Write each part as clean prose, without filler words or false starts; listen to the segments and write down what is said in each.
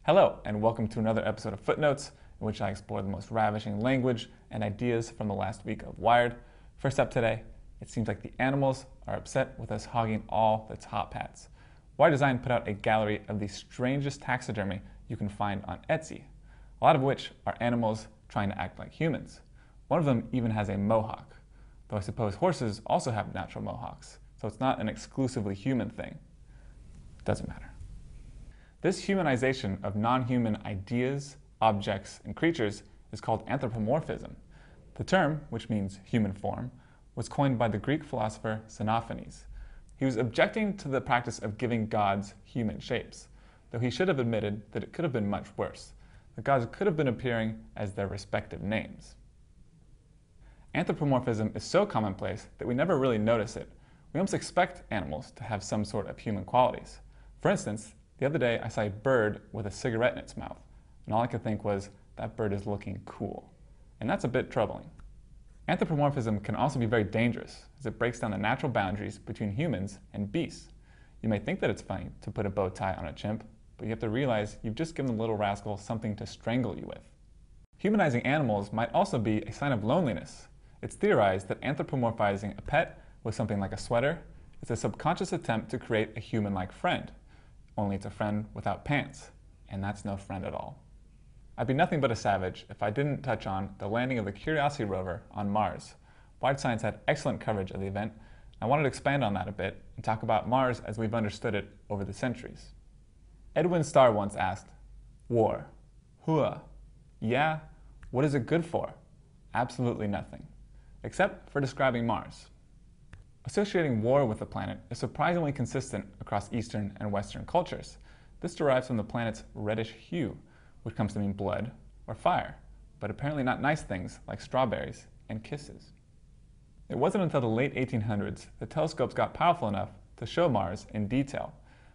Hello, and welcome to another episode of Footnotes, in which I explore the most ravishing language and ideas from the last week of Wired. First up today, it seems like the animals are upset with us hogging all the top hats. Wired Design put out a gallery of the strangest taxidermy you can find on Etsy, a lot of which are animals trying to act like humans. One of them even has a mohawk, though I suppose horses also have natural mohawks, so it's not an exclusively human thing. Doesn't matter. This humanization of non-human ideas, objects, and creatures is called anthropomorphism. The term, which means human form, was coined by the Greek philosopher Xenophanes. He was objecting to the practice of giving gods human shapes, though he should have admitted that it could have been much worse. The gods could have been appearing as their respective names. Anthropomorphism is so commonplace that we never really notice it. We almost expect animals to have some sort of human qualities. For instance, the other day I saw a bird with a cigarette in its mouth, and all I could think was, that bird is looking cool. And that's a bit troubling. Anthropomorphism can also be very dangerous, as it breaks down the natural boundaries between humans and beasts. You may think that it's funny to put a bow tie on a chimp, but you have to realize you've just given the little rascal something to strangle you with. Humanizing animals might also be a sign of loneliness. It's theorized that anthropomorphizing a pet with something like a sweater is a subconscious attempt to create a human-like friend. Only it's a friend without pants, and that's no friend at all. I'd be nothing but a savage if I didn't touch on the landing of the Curiosity rover on Mars. Wired Science had excellent coverage of the event. I wanted to expand on that a bit and talk about Mars as we've understood it over the centuries. Edwin Starr once asked, "War. Hua. Yeah, what is it good for? Absolutely nothing. Except for describing Mars." Associating war with the planet is surprisingly consistent across Eastern and Western cultures. This derives from the planet's reddish hue, which comes to mean blood or fire, but apparently not nice things like strawberries and kisses. It wasn't until the late 1800s that telescopes got powerful enough to show Mars in detail.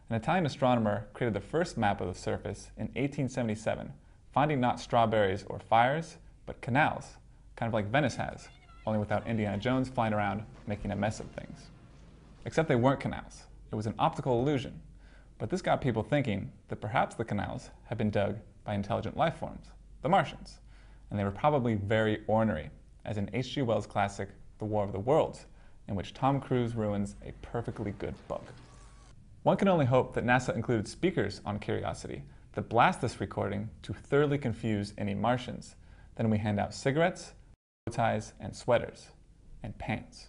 An Italian astronomer created the first map of the surface in 1877, finding not strawberries or fires, but canals, kind of like Venice has, only without Indiana Jones flying around making a mess of things. Except they weren't canals. It was an optical illusion. But this got people thinking that perhaps the canals had been dug by intelligent life forms, the Martians, and they were probably very ornery, as in H.G. Wells' classic The War of the Worlds, in which Tom Cruise ruins a perfectly good bug. One can only hope that NASA included speakers on Curiosity that blast this recording to thoroughly confuse any Martians. Then we hand out cigarettes, bow ties, and sweaters, and pants.